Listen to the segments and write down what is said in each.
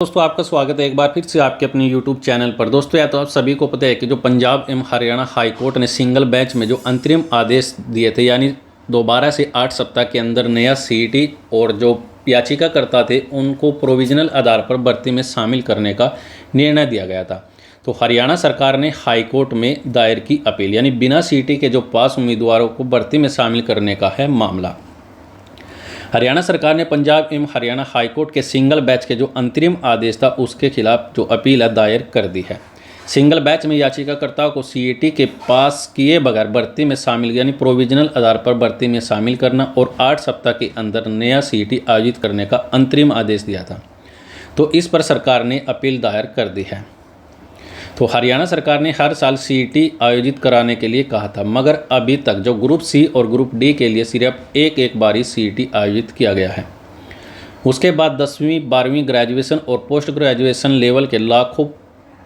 दोस्तों आपका स्वागत है एक बार फिर से आपके अपने YouTube चैनल पर। दोस्तों या तो आप सभी को पता है कि जो पंजाब एवं हरियाणा हाई कोर्ट ने सिंगल बेंच में जो अंतरिम आदेश दिए थे, यानी दोबारा से 8 सप्ताह के अंदर नया CET और जो याचिकाकर्ता थे उनको प्रोविजनल आधार पर भर्ती में शामिल करने का निर्णय दिया गया था। तो हरियाणा सरकार ने हाई कोर्ट में दायर की अपील, यानी बिना CET के जो पास उम्मीदवारों को भर्ती में शामिल करने का है मामला। हरियाणा सरकार ने पंजाब एवं हरियाणा हाईकोर्ट के सिंगल बैच के जो अंतरिम आदेश था उसके खिलाफ जो अपील है दायर कर दी है। सिंगल बैच में याचिकाकर्ताओं को CET के पास किए बगैर भर्ती में शामिल यानी प्रोविजनल आधार पर भर्ती में शामिल करना और 8 सप्ताह के अंदर नया CET आयोजित करने का अंतरिम आदेश दिया था। तो इस पर सरकार ने अपील दायर कर दी है। तो हरियाणा सरकार ने हर साल CET आयोजित कराने के लिए कहा था, मगर अभी तक जो ग्रुप C और ग्रुप D के लिए सिर्फ एक बार ही CET आयोजित किया गया है। उसके बाद 10वीं 12वीं ग्रेजुएशन और पोस्ट ग्रेजुएशन लेवल के लाखों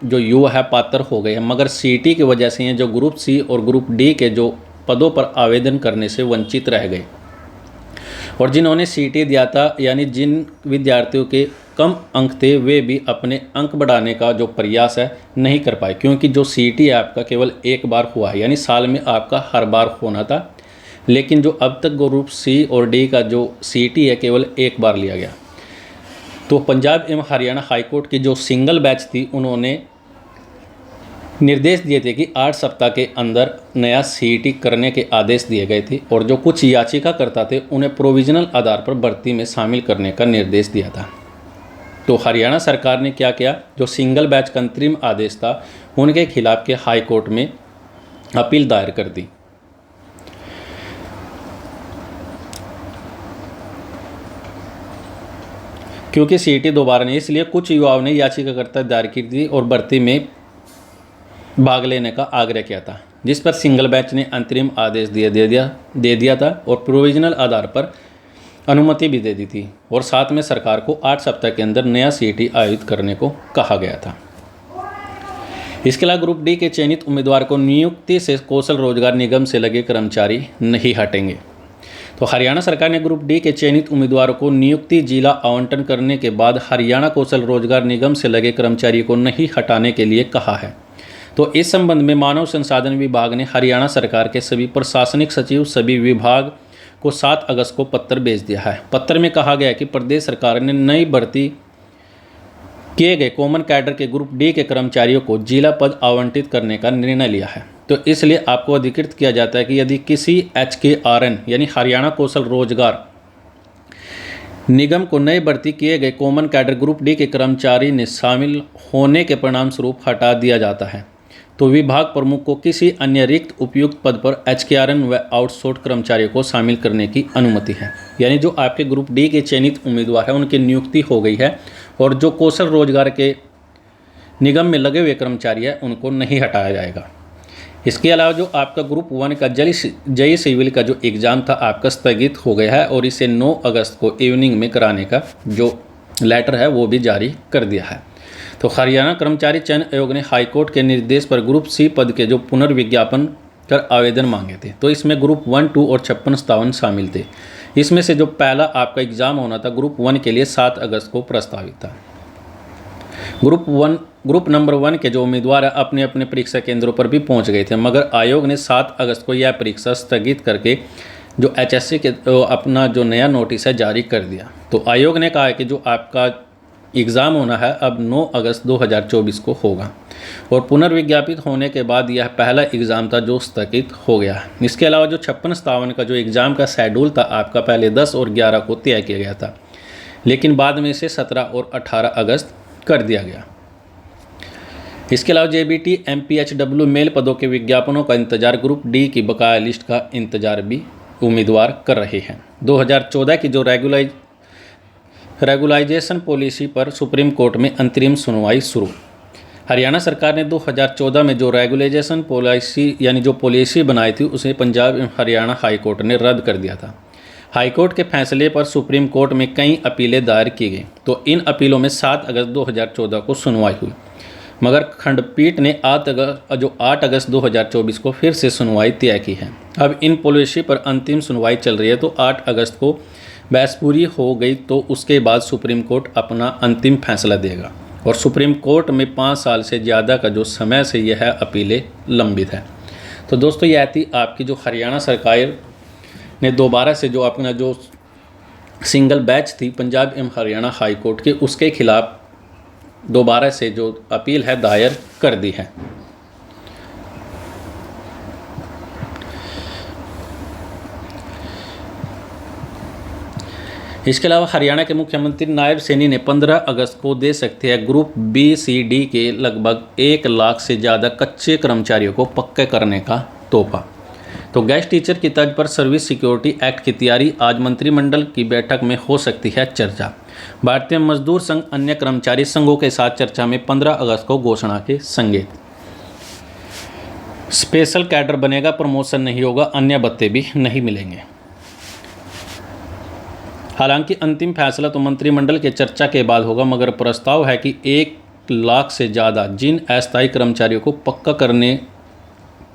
जो युवा है पात्र हो गए हैं, मगर CET की वजह से जो ग्रुप C और ग्रुप D के जो पदों पर आवेदन करने से वंचित रह गए। और जिन्होंने CET दिया था, यानी जिन विद्यार्थियों के कम अंक थे, वे भी अपने अंक बढ़ाने का जो प्रयास है नहीं कर पाए, क्योंकि जो CET है आपका केवल एक बार हुआ है, यानी साल में आपका हर बार होना था। लेकिन जो अब तक ग्रुप C और D का जो CET है केवल एक बार लिया गया। तो पंजाब एवं हरियाणा हाईकोर्ट की जो सिंगल बैच थी उन्होंने निर्देश दिए थे कि 8 सप्ताह के अंदर नया CET करने के आदेश दिए गए थे, और जो कुछ याचिकाकर्ता थे उन्हें प्रोविजनल आधार पर भर्ती में शामिल करने का निर्देश दिया था। तो हरियाणा सरकार ने क्या किया, जो सिंगल बैच का अंतरिम आदेश था उनके खिलाफ के हाई कोर्ट में अपील दायर कर दी। क्योंकि CET दोबारा नहीं, इसलिए कुछ युवाओं ने याचिकाकर्ता दायर की थी और भर्ती में भाग लेने का आग्रह किया था, जिस पर सिंगल बैच ने अंतरिम आदेश दे दिया था और प्रोविजनल आधार पर अनुमति भी दे दी थी, और साथ में सरकार को 8 सप्ताह के अंदर नया CET आयोजित करने को कहा गया था। इसके अलावा ग्रुप D के चयनित उम्मीदवार को नियुक्ति से कौशल रोजगार निगम से लगे कर्मचारी नहीं हटेंगे। तो हरियाणा सरकार ने ग्रुप D के चयनित उम्मीदवारों को नियुक्ति जिला आवंटन करने के बाद हरियाणा कौशल रोजगार निगम से लगे कर्मचारियों को नहीं हटाने के लिए कहा है। तो इस संबंध में मानव संसाधन विभाग ने हरियाणा सरकार के सभी प्रशासनिक सचिव सभी विभाग को 7 अगस्त को पत्र भेज दिया है। पत्र में कहा गया है कि प्रदेश सरकार ने नई भर्ती किए गए कॉमन कैडर के ग्रुप D के कर्मचारियों को जिला पद आवंटित करने का निर्णय लिया है। तो इसलिए आपको अधिकृत किया जाता है कि यदि किसी HKRN यानी हरियाणा कौशल रोजगार निगम को नए भर्ती किए गए कॉमन कैडर ग्रुप D के कर्मचारी ने शामिल होने के परिणाम स्वरूप हटा दिया जाता है, तो विभाग प्रमुख को किसी अन्य रिक्त उपयुक्त पद पर HKRN व आउटसोर्स कर्मचारियों को शामिल करने की अनुमति है। यानी जो आपके ग्रुप D के चयनित उम्मीदवार हैं उनकी नियुक्ति हो गई है, और जो कौशल रोजगार के निगम में लगे हुए कर्मचारी हैं उनको नहीं हटाया जाएगा। इसके अलावा जो आपका ग्रुप 1 का JEE सिविल का जो एग्ज़ाम था आपका स्थगित हो गया है, और इसे 9 अगस्त को इवनिंग में कराने का जो लेटर है वो भी जारी कर दिया है। तो हरियाणा कर्मचारी चयन आयोग ने हाईकोर्ट के निर्देश पर ग्रुप C पद के जो पुनर्विज्ञापन कर आवेदन मांगे थे। तो इसमें ग्रुप 1, 2 और 56-57 शामिल थे। इसमें से जो पहला आपका एग्ज़ाम होना था ग्रुप 1 के लिए 7 अगस्त को प्रस्तावित था। ग्रुप नंबर 1 के जो उम्मीदवार अपने अपने परीक्षा केंद्रों पर भी पहुंच गए थे, मगर आयोग ने 7 अगस्त को यह परीक्षा स्थगित करके जो HSC के अपना जो नया नोटिस है जारी कर दिया। तो आयोग ने कहा है कि जो आपका एग्ज़ाम होना है अब 9 अगस्त 2024 को होगा, और पुनर्विज्ञापित होने के बाद यह पहला एग्ज़ाम था जो स्थगित हो गया। इसके अलावा जो 56-57 का जो एग्ज़ाम का शेड्यूल था आपका पहले 10 और 11 को तय किया गया था, लेकिन बाद में इसे 17 और 18 अगस्त कर दिया गया। इसके अलावा JBT MPHW मेल पदों के विज्ञापनों का इंतजार ग्रुप D की बकाया लिस्ट का इंतजार भी उम्मीदवार कर रहे हैं। 2014 की जो रेगुलाइजेशन पॉलिसी पर सुप्रीम कोर्ट में अंतरिम सुनवाई शुरू। हरियाणा सरकार ने 2014 में जो रेगुलाइजेशन पॉलिसी यानी जो पॉलिसी बनाई थी उसे पंजाब एवं हरियाणा हाई कोर्ट ने रद्द कर दिया था। हाई कोर्ट के फैसले पर सुप्रीम कोर्ट में कई अपीलें दायर की गई। तो इन अपीलों में 7 अगस्त 2014 को सुनवाई हुई, मगर खंडपीठ ने 8 अगस्त 2024 को फिर से सुनवाई तय की है। अब इन पॉलिसी पर अंतिम सुनवाई चल रही है, तो 8 अगस्त को बहस पूरी हो गई तो उसके बाद सुप्रीम कोर्ट अपना अंतिम फैसला देगा और सुप्रीम कोर्ट में 5 साल से ज़्यादा का जो समय से यह अपीलें लंबित है। तो दोस्तों यह थी आपकी जो हरियाणा सरकार ने दोबारा से जो अपना जो सिंगल बेंच थी पंजाब एवं हरियाणा हाई कोर्ट के, उसके खिलाफ दोबारा से जो अपील है दायर कर दी है। इसके अलावा हरियाणा के मुख्यमंत्री नायब सैनी ने 15 अगस्त को दे सकते हैं ग्रुप बी सी डी के लगभग 1 लाख से ज़्यादा कच्चे कर्मचारियों को पक्के करने का तोहफा। तो गेस्ट टीचर की तर्ज पर सर्विस सिक्योरिटी एक्ट की तैयारी, आज मंत्रिमंडल की बैठक में हो सकती है चर्चा। भारतीय मजदूर संघ अन्य कर्मचारी संघों के साथ चर्चा में 15 अगस्त को घोषणा के संकेत। स्पेशल कैडर बनेगा, प्रमोशन नहीं होगा, अन्य भत्ते भी नहीं मिलेंगे। हालांकि अंतिम फैसला तो मंत्रिमंडल के चर्चा के बाद होगा, मगर प्रस्ताव है कि 1 लाख से ज़्यादा जिन अस्थायी कर्मचारियों को पक्का करने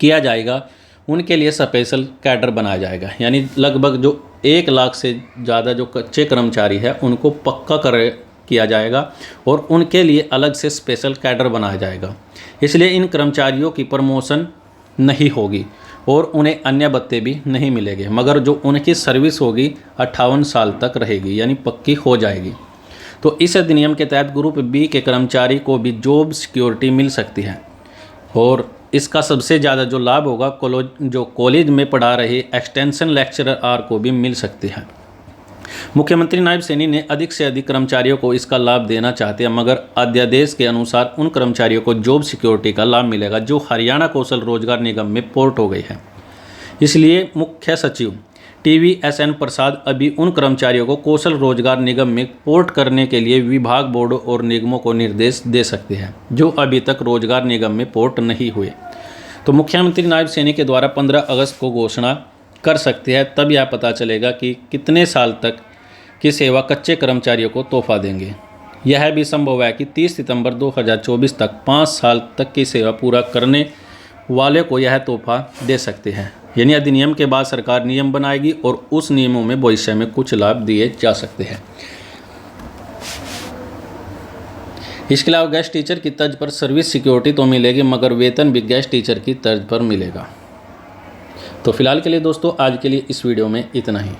किया जाएगा उनके लिए स्पेशल कैडर बनाया जाएगा। यानी लगभग जो 1 लाख से ज़्यादा जो कच्चे कर्मचारी है उनको पक्का किया जाएगा और उनके लिए अलग से स्पेशल कैडर बनाया जाएगा। इसलिए इन कर्मचारियों की प्रमोशन नहीं होगी और उन्हें अन्य भत्ते भी नहीं मिलेंगे, मगर जो उनकी सर्विस होगी 58 साल तक रहेगी, यानी पक्की हो जाएगी। तो इस अधिनियम के तहत ग्रुप बी के कर्मचारी को भी जॉब सिक्योरिटी मिल सकती है और इसका सबसे ज़्यादा जो लाभ होगा कॉलेज में पढ़ा रहे एक्सटेंशन लेक्चरर को भी मिल सकती है। मुख्यमंत्री नायब सैनी ने अधिक से अधिक कर्मचारियों को इसका लाभ देना चाहते हैं, मगर अध्यादेश के अनुसार उन कर्मचारियों को जॉब सिक्योरिटी का लाभ मिलेगा जो हरियाणा कौशल रोजगार निगम में पोर्ट हो गई है। इसलिए मुख्य सचिव TVSN प्रसाद अभी उन कर्मचारियों को कौशल रोजगार निगम में पोर्ट करने के लिए विभाग, बोर्डों और निगमों को निर्देश दे सकते हैं जो अभी तक रोजगार निगम में पोर्ट नहीं हुए। तो मुख्यमंत्री नायब सैनी के द्वारा 15 अगस्त को घोषणा कर सकते हैं, तब यह पता चलेगा कि कितने साल तक की सेवा कच्चे कर्मचारियों को तोहफा देंगे। यह भी संभव है कि 30 सितंबर 2024 तक 5 साल तक की सेवा पूरा करने वाले को यह तोहफा दे सकते हैं। यानी अधिनियम के बाद सरकार नियम बनाएगी और उस नियमों में भविष्य में कुछ लाभ दिए जा सकते हैं। इसके अलावा गेस्ट टीचर की तर्ज पर सर्विस सिक्योरिटी तो मिलेगी, मगर वेतन भी गेस्ट टीचर की तर्ज पर मिलेगा। तो फिलहाल के लिए दोस्तों आज के लिए इस वीडियो में इतना ही।